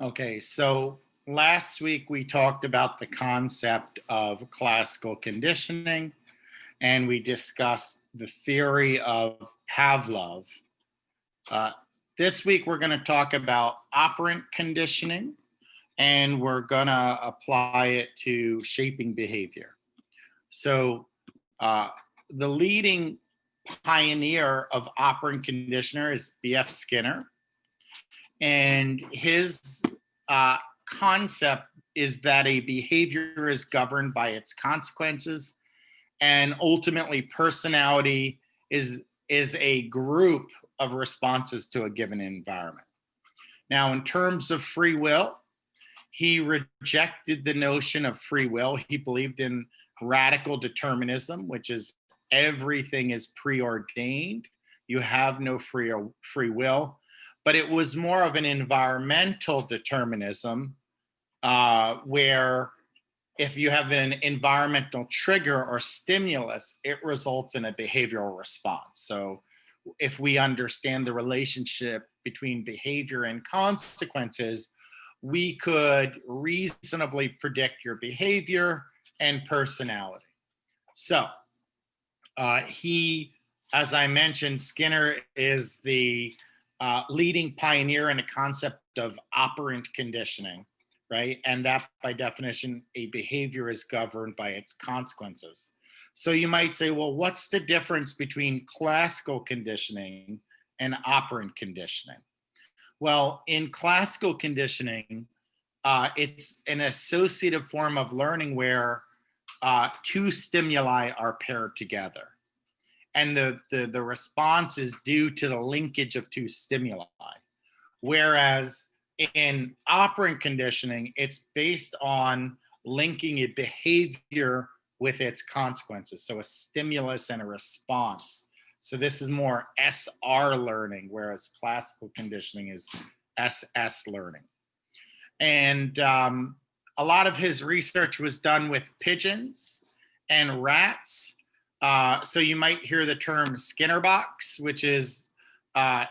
Okay, so last week we talked about the concept of classical conditioning and we discussed the theory of Pavlov. Uh, this week we're going to talk about operant conditioning and we're going to apply it to shaping behavior. So, uh, the leading pioneer of operant conditioner is B.F. Skinner, and his uh, concept is that a behavior is governed by its consequences, and ultimately personality is a group of responses to a given environment. Now, in terms of free will, he rejected the notion of free will. He believed in radical determinism, which is everything is preordained. You have no free will. But it was more of an environmental determinism, where if you have an environmental trigger or stimulus, it results in a behavioral response. So if we understand the relationship between behavior and consequences, we could reasonably predict your behavior and personality. So as I mentioned, Skinner is the leading pioneer in the concept of operant conditioning, right? And that, by definition, a behavior is governed by its consequences. So you might say, well, what's the difference between classical conditioning and operant conditioning? Well, in classical conditioning, it's an associative form of learning where two stimuli are paired together. And the response is due to the linkage of two stimuli. Whereas in operant conditioning, it's based on linking a behavior with its consequences. So a stimulus and a response. So this is more SR learning, whereas classical conditioning is SS learning. And a lot of his research was done with pigeons and rats. So you might hear the term Skinner box, which is,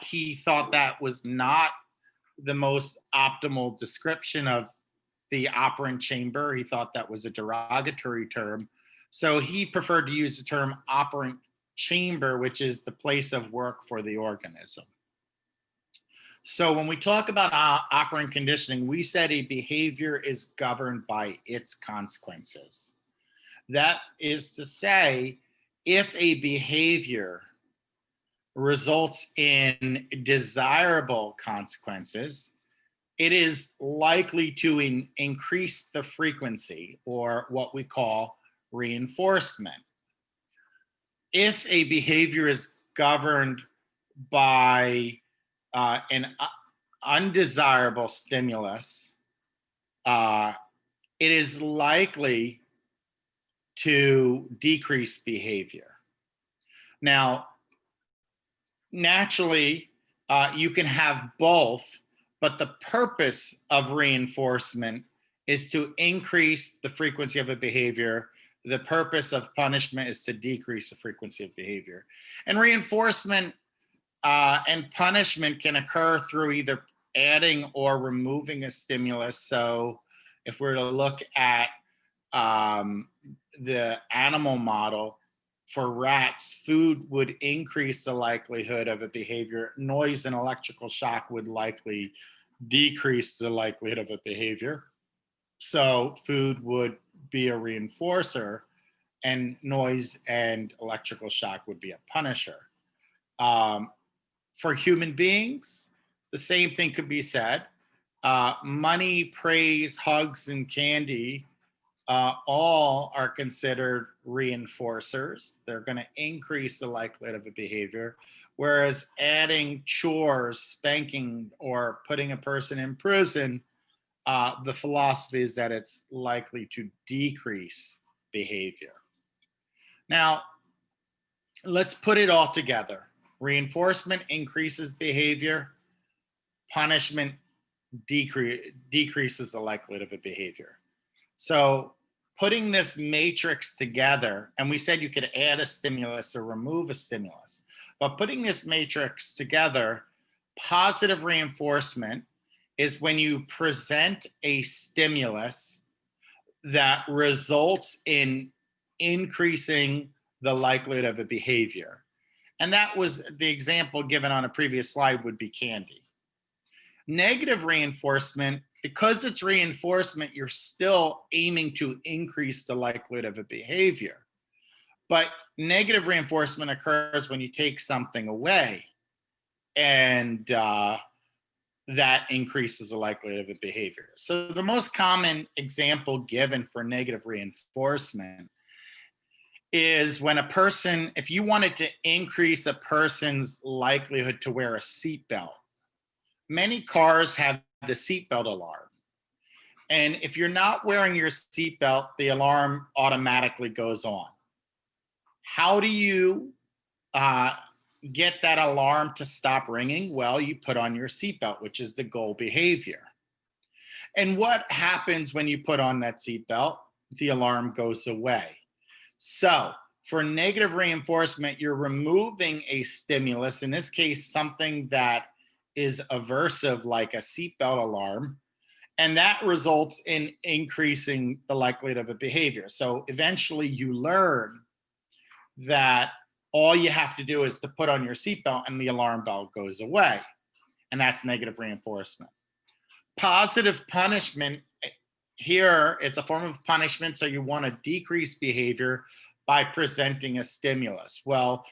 he thought that was not the most optimal description of the operant chamber. He thought that was a derogatory term. So he preferred to use the term operant chamber, which is the place of work for the organism. So when we talk about operant conditioning, we said a behavior is governed by its consequences. That is to say, if a behavior results in desirable consequences, it is likely to increase the frequency, or what we call reinforcement. If a behavior is governed by an undesirable stimulus, it is likely to decrease behavior. Now, naturally, you can have both, but the purpose of reinforcement is to increase the frequency of a behavior. The purpose of punishment is to decrease the frequency of behavior. And reinforcement and punishment can occur through either adding or removing a stimulus. So if we're to look at the animal model, for rats, food would increase the likelihood of a behavior. Noise and electrical shock would likely decrease the likelihood of a behavior. So food would be a reinforcer, and noise and electrical shock would be a punisher. For human beings, the same thing could be said. Money, praise, hugs, and candy all are considered reinforcers. They're going to increase the likelihood of a behavior, whereas adding chores, spanking, or putting a person in prison, the philosophy is that it's likely to decrease behavior. Now, let's put it all together. Reinforcement increases behavior. Punishment decreases the likelihood of a behavior. So putting this matrix together, and we said you could add a stimulus or remove a stimulus, but putting this matrix together, positive reinforcement is when you present a stimulus that results in increasing the likelihood of a behavior. And that was the example given on a previous slide would be candy. Negative reinforcement, because it's reinforcement, you're still aiming to increase the likelihood of a behavior. But negative reinforcement occurs when you take something away, and that increases the likelihood of a behavior. So the most common example given for negative reinforcement is when a person, if you wanted to increase a person's likelihood to wear a seatbelt, many cars have the seatbelt alarm. And if you're not wearing your seatbelt, the alarm automatically goes on. How do you uh, get that alarm to stop ringing? Well, you put on your seatbelt, which is the goal behavior. And what happens when you put on that seatbelt? The alarm goes away. So, for negative reinforcement, you're removing a stimulus, in this case, something that is aversive, like a seatbelt alarm, and that results in increasing the likelihood of a behavior. So, eventually, you learn that all you have to do is to put on your seatbelt and the alarm bell goes away. And that's negative reinforcement. Positive punishment here is a form of punishment. So you want to decrease behavior by presenting a stimulus. Well,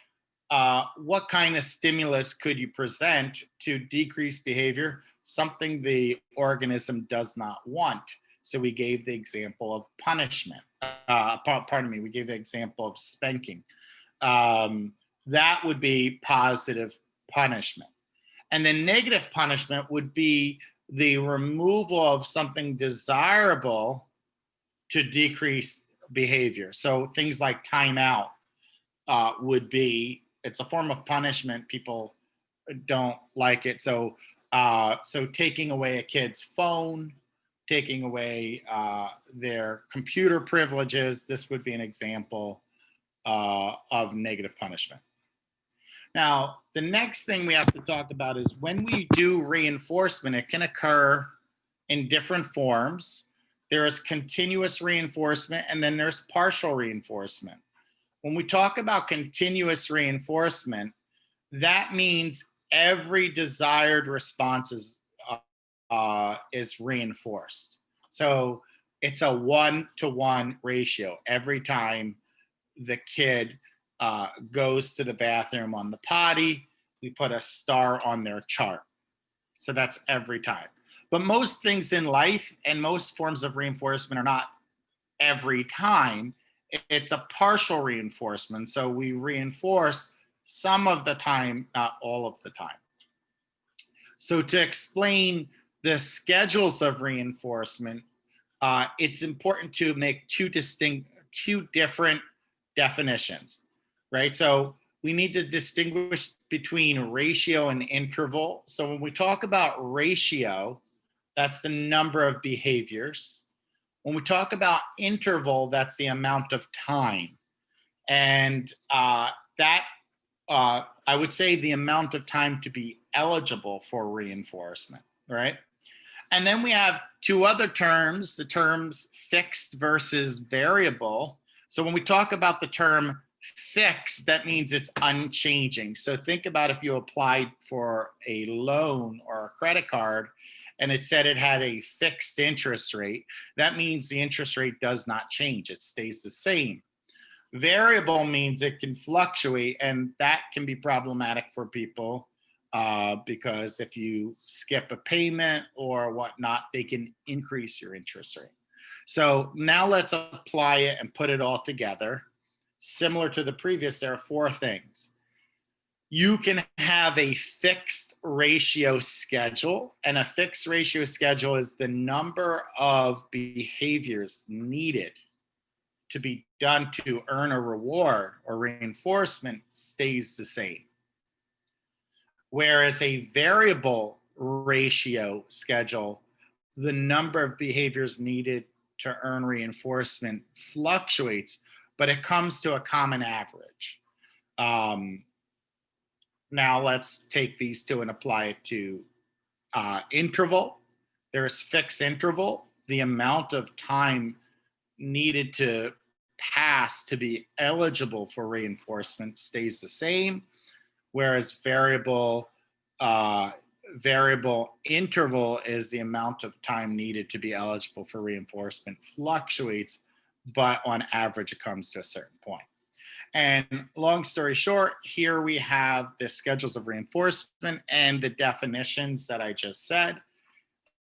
what kind of stimulus could you present to decrease behavior? Something the organism does not want. So we gave the example of punishment. We gave the example of spanking. That would be positive punishment. And then negative punishment would be the removal of something desirable to decrease behavior. So things like timeout would be, it's a form of punishment. People don't like it. So taking away a kid's phone, taking away their computer privileges, this would be an example of negative punishment. Now, the next thing we have to talk about is when we do reinforcement, it can occur in different forms. There is continuous reinforcement, and then there's partial reinforcement. When we talk about continuous reinforcement, that means every desired response is reinforced. So it's a 1-to-1 ratio. Every time the kid goes to the bathroom on the potty, we put a star on their chart. So that's every time. But most things in life and most forms of reinforcement are not every time. It's a partial reinforcement. So we reinforce some of the time, not all of the time. So to explain the schedules of reinforcement, it's important to make two different definitions, right? So we need to distinguish between ratio and interval. So when we talk about ratio, that's the number of behaviors. When we talk about interval, that's the amount of time. And I would say the amount of time to be eligible for reinforcement, right? And then we have two other terms, the terms fixed versus variable. So when we talk about the term fixed, that means it's unchanging. So think about if you applied for a loan or a credit card and it said it had a fixed interest rate, that means the interest rate does not change, it stays the same. Variable means it can fluctuate, and that can be problematic for people because if you skip a payment or whatnot, they can increase your interest rate. So now let's apply it and put it all together. Similar to the previous, there are four things. You can have a fixed ratio schedule, and a fixed ratio schedule is the number of behaviors needed to be done to earn a reward or reinforcement stays the same. Whereas a variable ratio schedule, the number of behaviors needed to earn reinforcement fluctuates, but it comes to a common average. Now let's take these two and apply it to interval. There's fixed interval. The amount of time needed to pass to be eligible for reinforcement stays the same, whereas uh, variable interval is the amount of time needed to be eligible for reinforcement fluctuates, but on average it comes to a certain point. And long story short, here we have the schedules of reinforcement and the definitions that I just said.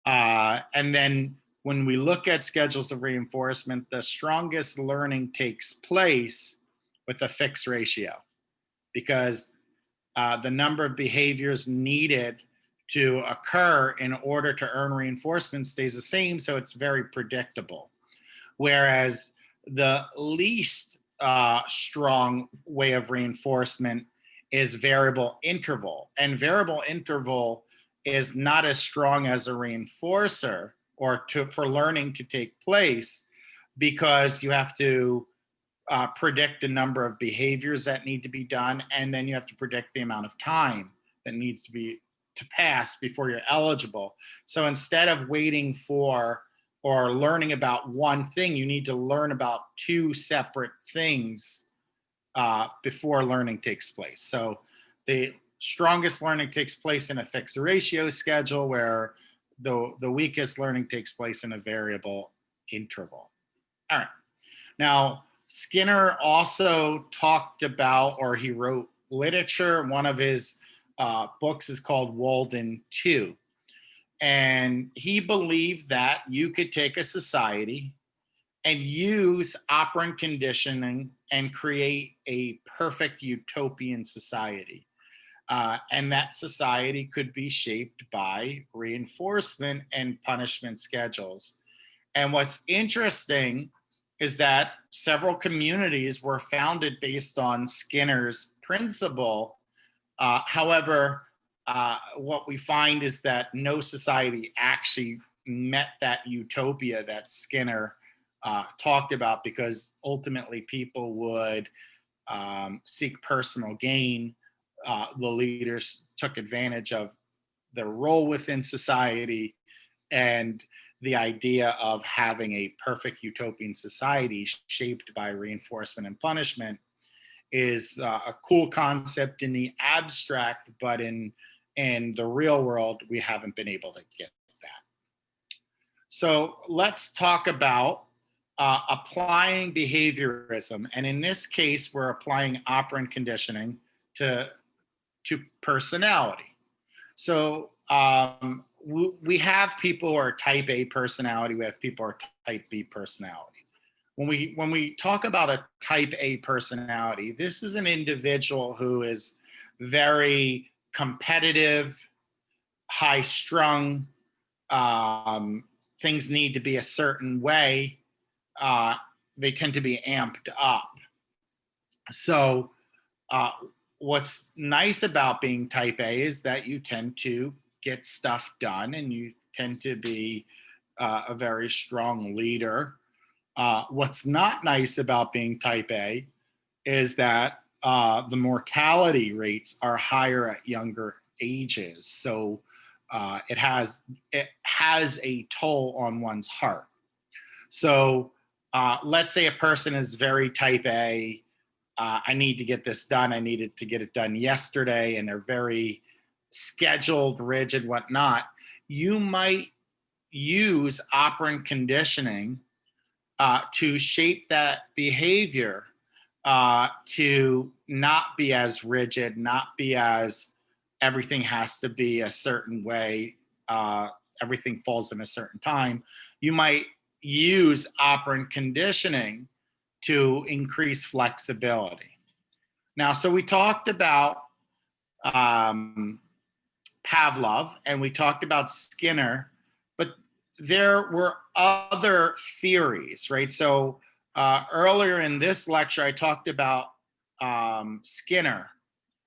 And then when we look at schedules of reinforcement, the strongest learning takes place with a fixed ratio, because the number of behaviors needed to occur in order to earn reinforcement stays the same, so it's very predictable. Whereas the least strong way of reinforcement is variable interval. And variable interval is not as strong as a reinforcer for learning to take place, because you have to predict the number of behaviors that need to be done, and then you have to predict the amount of time that needs to pass before you're eligible. So instead of waiting for or learning about one thing, you need to learn about two separate things before learning takes place. So the strongest learning takes place in a fixed ratio schedule, where the weakest learning takes place in a variable interval. All right. Now, Skinner also talked about, or he wrote literature. One of his books is called Walden Two. And he believed that you could take a society and use operant conditioning and create a perfect utopian society. And that society could be shaped by reinforcement and punishment schedules. And what's interesting is that several communities were founded based on Skinner's principle. However, what we find is that no society actually met that utopia that Skinner talked about, because ultimately people would seek personal gain. The leaders took advantage of their role within society, and the idea of having a perfect utopian society shaped by reinforcement and punishment is a cool concept in the abstract, but in the real world, we haven't been able to get that. So let's talk about applying behaviorism. And in this case, we're applying operant conditioning to personality. So we have people who are type A personality, we have people who are type B personality. When we talk about a type A personality, this is an individual who is very competitive, high strung. Things need to be a certain way. They tend to be amped up. So what's nice about being type A is that you tend to get stuff done, and you tend to be a very strong leader. What's not nice about being type A is that the mortality rates are higher at younger ages. So it has a toll on one's heart. So let's say a person is very type A. I need to get this done. I needed to get it done yesterday, and they're very scheduled, rigid, whatnot. You might use operant conditioning to shape that behavior to not be as rigid, not be as everything has to be a certain way, everything falls in a certain time. You might use operant conditioning to increase flexibility. Now, so we talked about Pavlov and we talked about Skinner, but there were other theories, right? So earlier in this lecture, I talked about Skinner,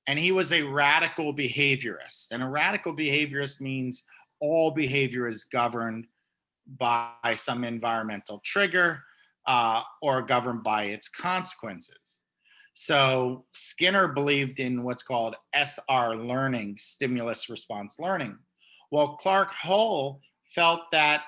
and he was a radical behaviorist. And a radical behaviorist means all behavior is governed by some environmental trigger or governed by its consequences. So Skinner believed in what's called SR learning, stimulus response learning. Well, Clark Hull felt that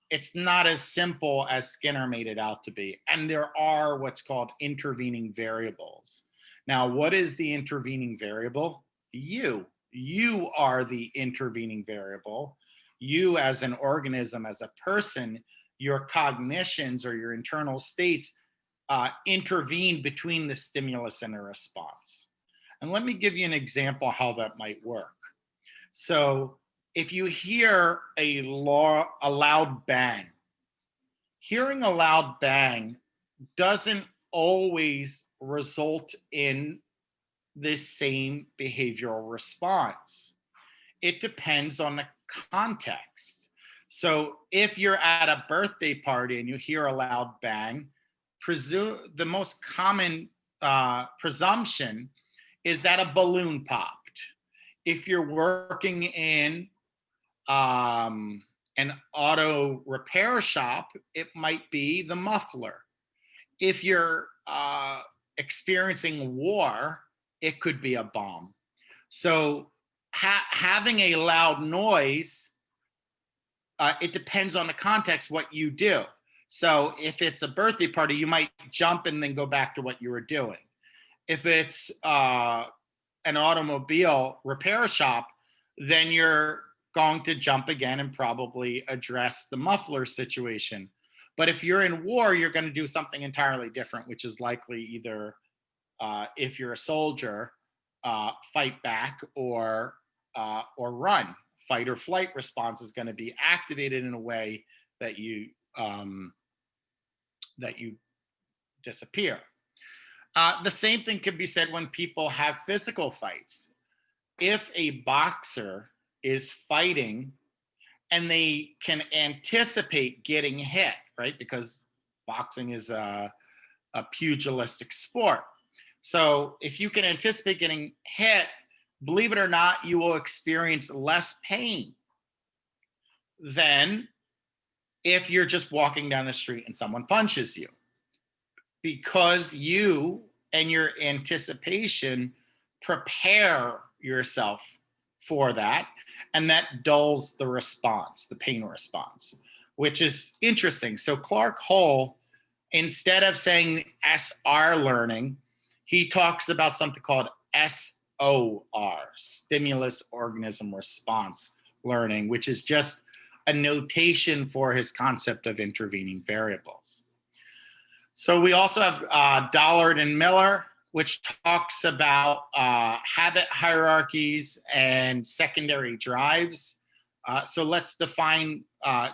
it's not as simple as Skinner made it out to be. And there are what's called intervening variables. Now, what is the intervening variable? You. You are the intervening variable. You, as an organism, as a person, your cognitions or your internal states intervene between the stimulus and the response. And let me give you an example how that might work. So, if you hear a loud bang, hearing a loud bang doesn't always result in the same behavioral response. It depends on the context. So if you're at a birthday party and you hear a loud bang, the most common presumption is that a balloon popped. If you're working in an auto repair shop, it might be the muffler. If you're experiencing war, it could be a bomb. So having a loud noise, it depends on the context what you do. So if it's a birthday party, you might jump and then go back to what you were doing. If it's an automobile repair shop, then you're going to jump again and probably address the muffler situation. But if you're in war, you're going to do something entirely different, which is likely either, if you're a soldier, fight back or run. Fight or flight response is going to be activated in a way that you disappear. The same thing could be said when people have physical fights. If a boxer is fighting and they can anticipate getting hit, right? Because boxing is a pugilistic sport. So if you can anticipate getting hit, believe it or not, you will experience less pain than if you're just walking down the street and someone punches you. Because you and your anticipation prepare yourself for that, and that dulls the response, the pain response, which is interesting. So Clark Hull, instead of saying SR learning, he talks about something called SOR, stimulus organism response learning, which is just a notation for his concept of intervening variables. So we also have Dollard and Miller, which talks about habit hierarchies and secondary drives. So let's define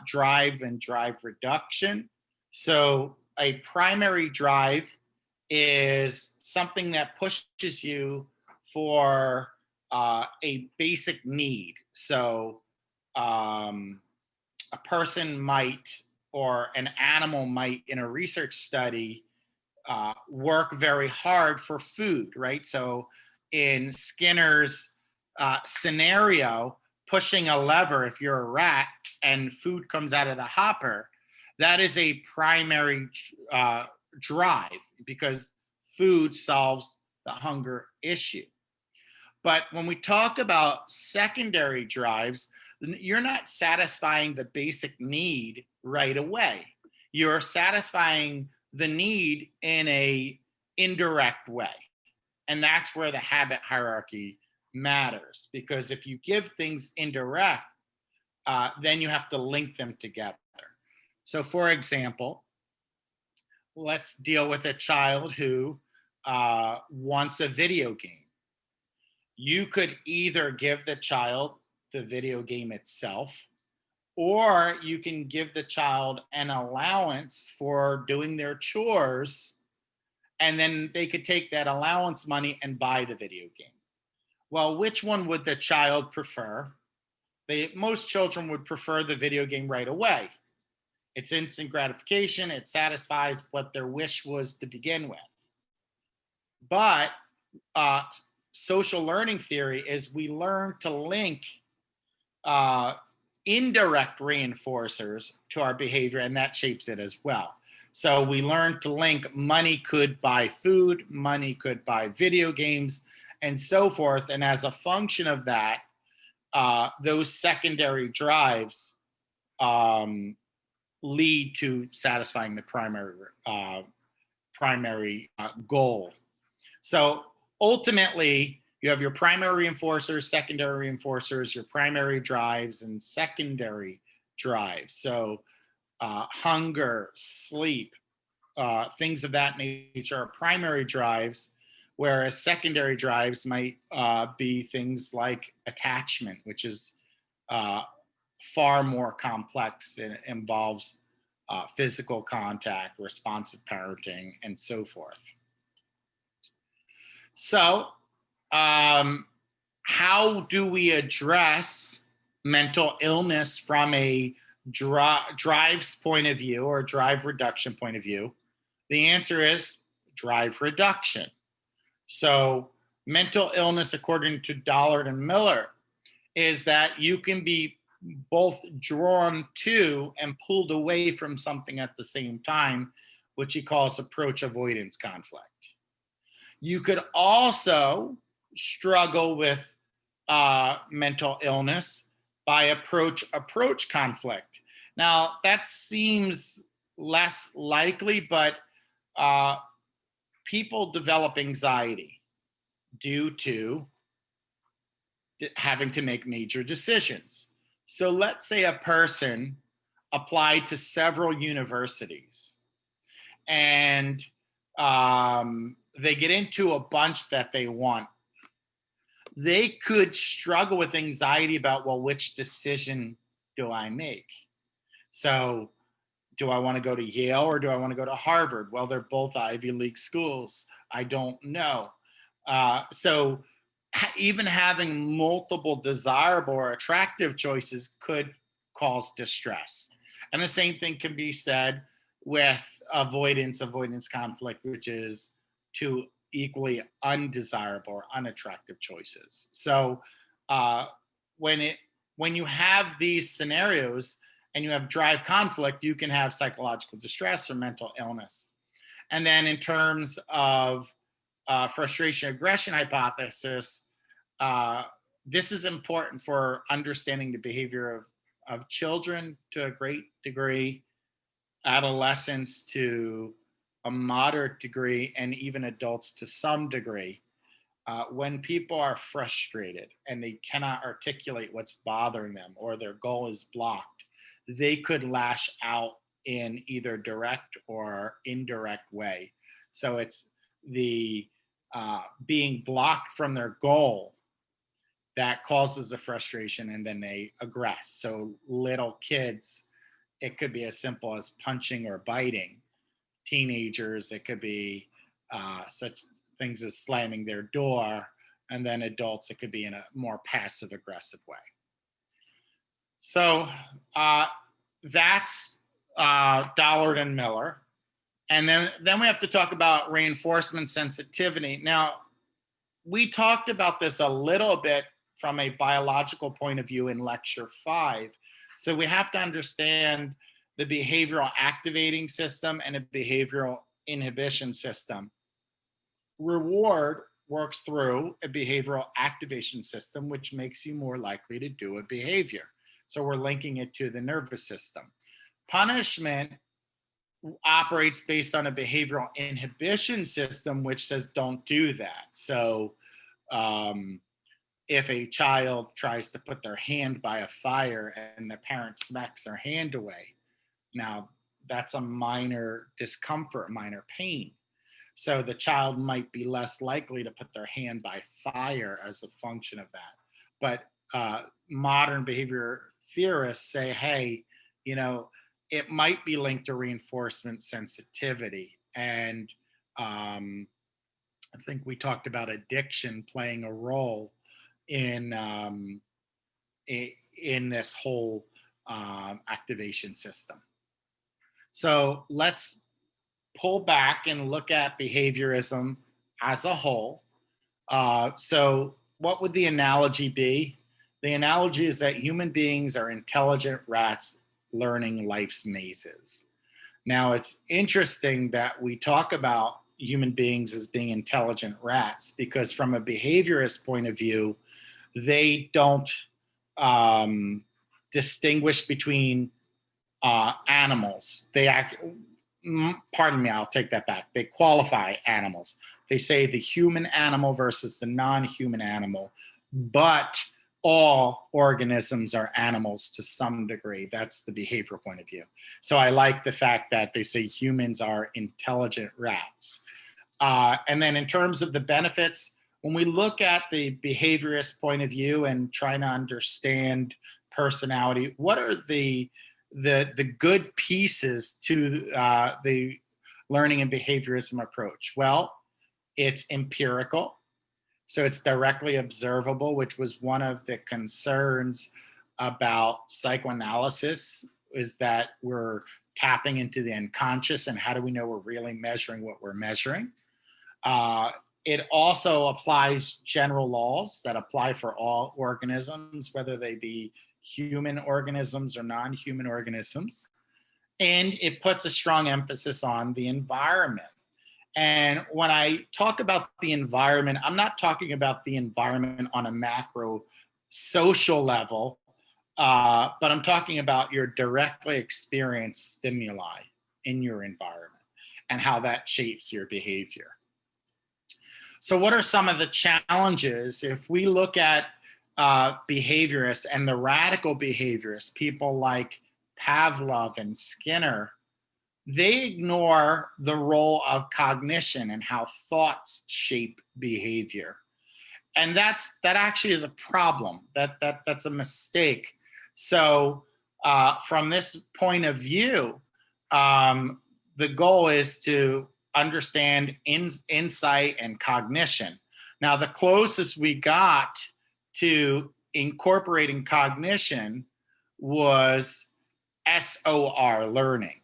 drive and drive reduction. So a primary drive is something that pushes you for a basic need. So a person might, or an animal might, in a research study, work very hard for food, right? So in Skinner's scenario, pushing a lever, if you're a rat and food comes out of the hopper, that is a primary drive because food solves the hunger issue. But when we talk about secondary drives, you're not satisfying the basic need right away. You're satisfying the need in a indirect way. And that's where the habit hierarchy matters, because if you give things indirect, then you have to link them together. So for example, let's deal with a child who wants a video game. You could either give the child the video game itself, or you can give the child an allowance for doing their chores, and then they could take that allowance money and buy the video game. Well, which one would the child prefer? Most children would prefer the video game right away. It's instant gratification. It satisfies what their wish was to begin with. But social learning theory is we learn to link indirect reinforcers to our behavior, and that shapes it as well. So we learn to link money could buy food, money could buy video games, and so forth. And as a function of that, those secondary drives lead to satisfying the primary goal. So ultimately, you have your primary reinforcers, secondary reinforcers, your primary drives, and secondary drives. So hunger, sleep, things of that nature are primary drives, whereas secondary drives might be things like attachment, which is far more complex and involves physical contact, responsive parenting, and so forth. So, how do we address mental illness from a drives point of view or drive reduction point of view? The answer is drive reduction. So, mental illness, according to Dollard and Miller, is that you can be both drawn to and pulled away from something at the same time, which he calls approach avoidance conflict. You could also struggle with mental illness by approach conflict. Now, that seems less likely, but people develop anxiety due to having to make major decisions. So let's say a person applied to several universities and they get into a bunch that they want. They could struggle with anxiety about, well, which decision do I make? So do I want to go to Yale or do I want to go to Harvard? Well, they're both Ivy League schools. I don't know. So even having multiple desirable or attractive choices could cause distress. And the same thing can be said with avoidance conflict, which is two equally undesirable or unattractive choices. So when you have these scenarios and you have drive conflict, you can have psychological distress or mental illness. And then in terms of frustration aggression hypothesis, this is important for understanding the behavior of children to a great degree, adolescents to a moderate degree, and even adults to some degree. When people are frustrated and they cannot articulate what's bothering them or their goal is blocked, they could lash out in either direct or indirect way. So it's the being blocked from their goal that causes the frustration, and then they aggress. So little kids, it could be as simple as punching or biting. Teenagers, it could be such things as slamming their door. And then adults, it could be in a more passive aggressive way. So that's Dollard and Miller. And then we have to talk about reinforcement sensitivity. Now, we talked about this a little bit from a biological point of view in lecture 5. So we have to understand the behavioral activating system and a behavioral inhibition system. Reward works through a behavioral activation system, which makes you more likely to do a behavior. So we're linking it to the nervous system. Punishment operates based on a behavioral inhibition system, which says don't do that. So if a child tries to put their hand by a fire and the parent smacks their hand away, now that's a minor discomfort, minor pain. So the child might be less likely to put their hand by fire as a function of that. But modern behavior theorists say, hey, it might be linked to reinforcement sensitivity. And I think we talked about addiction playing a role in this whole activation system. So let's pull back and look at behaviorism as a whole. So what would the analogy be? The analogy is that human beings are intelligent rats learning life's mazes. Now, it's interesting that we talk about human beings as being intelligent rats, because from a behaviorist point of view, they don't distinguish between animals. Pardon me, I'll take that back. They qualify animals. They say the human animal versus the non-human animal, but all organisms are animals to some degree. That's the behavioral point of view. So I like the fact that they say humans are intelligent rats. And then in terms of the benefits, when we look at the behaviorist point of view and trying to understand personality, what are the good pieces to the learning and behaviorism approach? Well, it's empirical. So it's directly observable, which was one of the concerns about psychoanalysis, is that we're tapping into the unconscious, and how do we know we're really measuring what we're measuring? It also applies general laws that apply for all organisms, whether they be human organisms or non-human organisms. And it puts a strong emphasis on the environment. And when I talk about the environment, I'm not talking about the environment on a macro social level, but I'm talking about your directly experienced stimuli in your environment and how that shapes your behavior. So what are some of the challenges if we look at behaviorists and the radical behaviorists, people like Pavlov and Skinner? They ignore the role of cognition and how thoughts shape behavior. And that actually is a problem. That's a mistake. So from this point of view, the goal is to understand insight and cognition. Now, the closest we got to incorporating cognition was SOR, learning.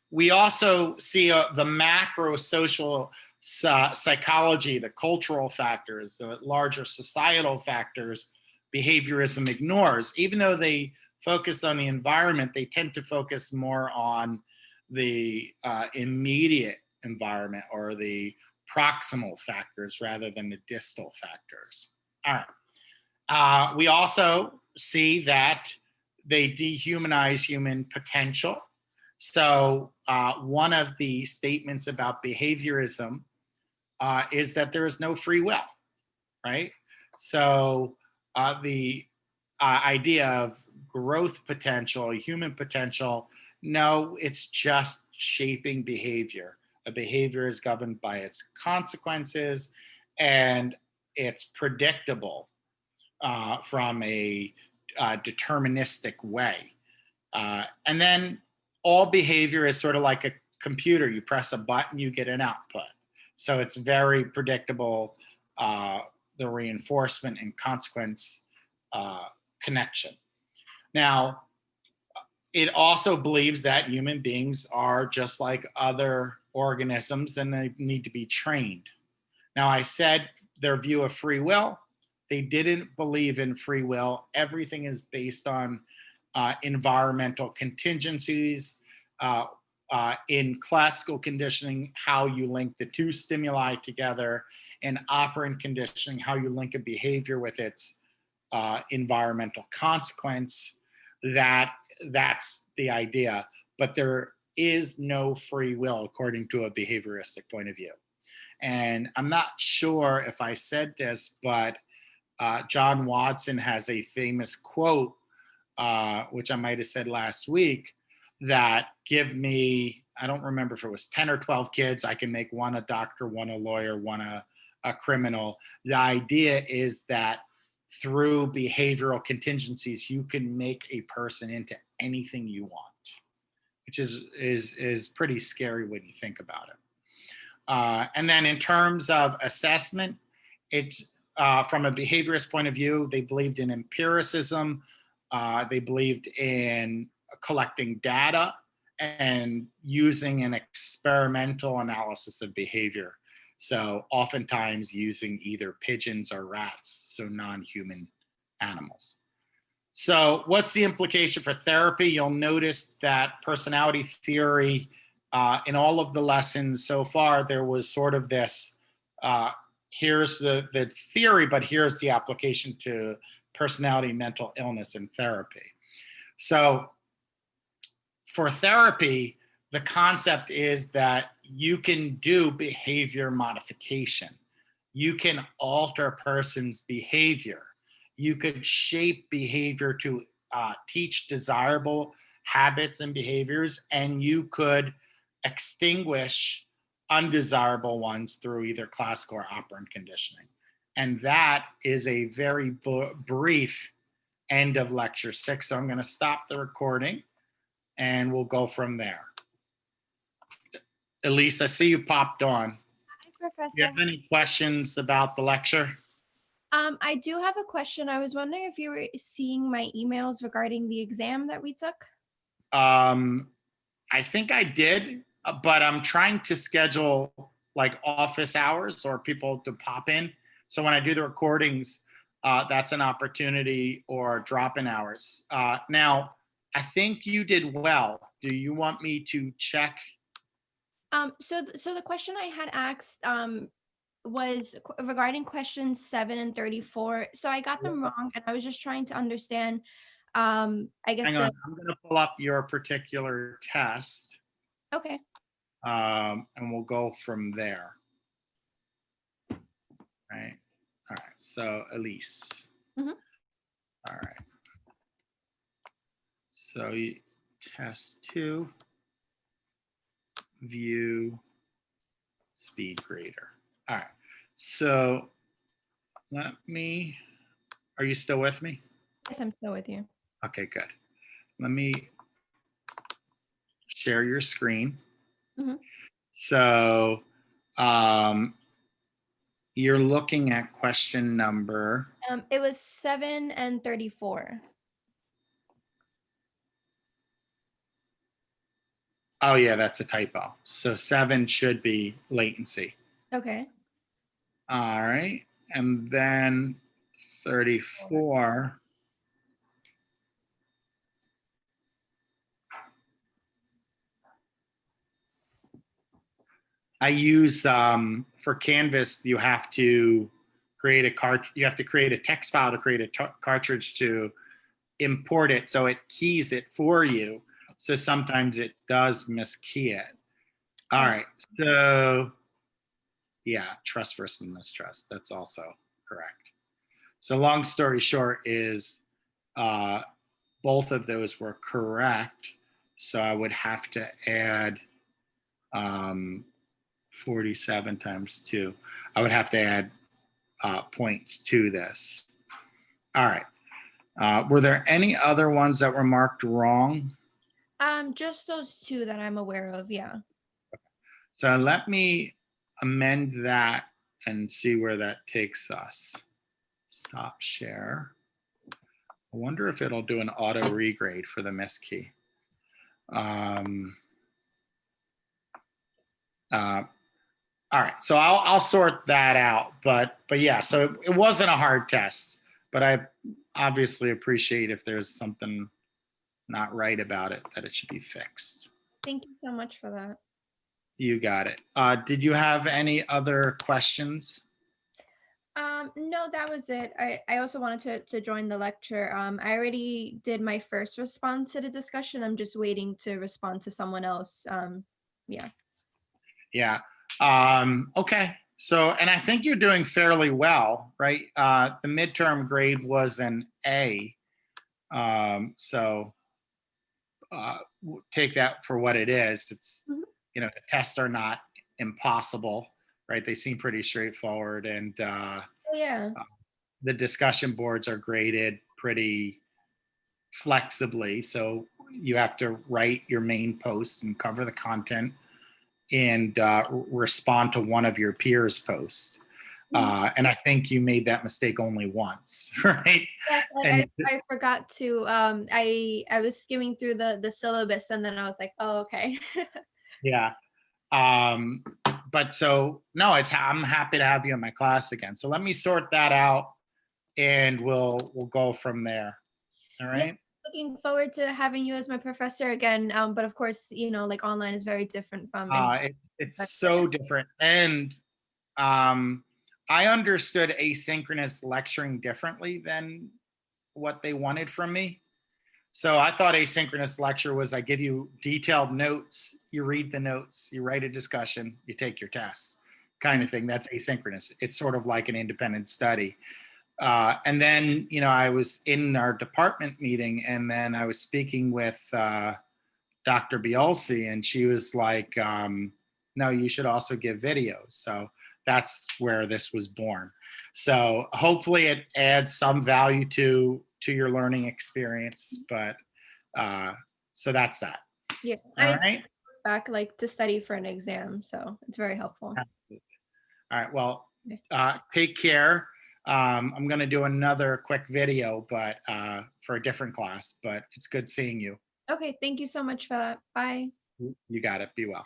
We also see the macro social psychology, the cultural factors, the larger societal factors, behaviorism ignores. Even though they focus on the environment, they tend to focus more on the immediate environment or the proximal factors rather than the distal factors. All right. We also see that they dehumanize human potential. So one of the statements about behaviorism is that there is no free will, right? So the idea of growth potential, human potential, no, it's just shaping behavior. A behavior is governed by its consequences, and it's predictable from a deterministic way. And then all behavior is sort of like a computer. You press a button, you get an output. So it's very predictable, the reinforcement and consequence connection. Now, it also believes that human beings are just like other organisms and they need to be trained. Now, I said their view of free will. They didn't believe in free will. Everything is based on environmental contingencies. In classical conditioning, how you link the two stimuli together. In operant conditioning, how you link a behavior with its environmental consequence. That's the idea. But there is no free will according to a behavioristic point of view. And I'm not sure if I said this, but John Watson has a famous quote, which I might have said last week, that give me, I don't remember if it was 10 or 12 kids, I can make one a doctor, one a lawyer, one a criminal. The idea is that through behavioral contingencies, you can make a person into anything you want, which is pretty scary when you think about it. And then in terms of assessment, it's from a behaviorist point of view, they believed in empiricism. They believed in collecting data and using an experimental analysis of behavior. So oftentimes using either pigeons or rats, so non-human animals. So what's the implication for therapy? You'll notice that personality theory, in all of the lessons so far, there was sort of this, here's the theory, but here's the application to personality, mental illness, and therapy. So for therapy, the concept is that you can do behavior modification. You can alter a person's behavior. You could shape behavior to teach desirable habits and behaviors, and you could extinguish undesirable ones through either classical or operant conditioning. And that is a very brief end of lecture 6. So I'm going to stop the recording and we'll go from there. Elise, I see you popped on. Hi, Professor. Do you have any questions about the lecture? I do have a question. I was wondering if you were seeing my emails regarding the exam that we took. I think I did, but I'm trying to schedule like office hours or people to pop in. So when I do the recordings, that's an opportunity, or drop-in hours. Now, I think you did well. Do you want me to check? So the question I had asked was regarding questions 7 and 34. So I got them wrong, and I was just trying to understand. I guess Hang on, I'm going to pull up your particular test. Okay. And we'll go from there. Right. All right. So Elise. Mm-hmm. All right. So you test 2, view, speed grader. All right. So let me, are you still with me? Yes, I'm still with you. Okay, good. Let me share your screen. Mm-hmm. So you're looking at question number. It was 7 and 34. Oh yeah, that's a typo. So 7 should be latency. Okay. All right. And then 34. I use for Canvas, you have to create a text file to create a cartridge to import it, so it keys it for you. So sometimes it does miskey it. All right. So yeah, trust versus mistrust. That's also correct. So long story short is both of those were correct. So I would have to add 47 times 2. I would have to add points to this. All right. Were there any other ones that were marked wrong? Just those 2 that I'm aware of, yeah. So let me amend that and see where that takes us. Stop share. I wonder if it'll do an auto regrade for the miss key. All right, so I'll sort that out, but yeah, so it wasn't a hard test, but I obviously appreciate if there's something not right about it, that it should be fixed. Thank you so much for that. You got it. Did you have any other questions? No, that was it. I also wanted to join the lecture. I already did my first response to the discussion. I'm just waiting to respond to someone else. Yeah. Yeah. Okay. So, and I think you're doing fairly well, right? The midterm grade was an A. So take that for what it is. It's, you know, the tests are not impossible, right? They seem pretty straightforward, and Yeah. the discussion boards are graded pretty flexibly. So you have to write your main posts and cover the content and respond to one of your peers' posts. And I think you made that mistake only once, right? Yes, I forgot to. I was skimming through the syllabus, and then I was like, oh, okay. Yeah. But so no, I'm happy to have you in my class again. So let me sort that out, and we'll go from there. All right. Yeah, looking forward to having you as my professor again. But of course, you know, like online is very different from. It's so different, and I understood asynchronous lecturing differently than what they wanted from me. So I thought asynchronous lecture was I give you detailed notes, you read the notes, you write a discussion, you take your tests, kind of thing. That's asynchronous. It's sort of like an independent study. And then, I was in our department meeting, and then I was speaking with Dr. Biolsi, and she was like, no, you should also give videos. So that's where this was born. So hopefully it adds some value to your learning experience. But so that's that. Yeah, All I right. back like to study for an exam, so it's very helpful. All right. Well, Okay. take care. I'm going to do another quick video, but for a different class. But it's good seeing you. Okay, thank you so much for that. Bye. You got it. Be well.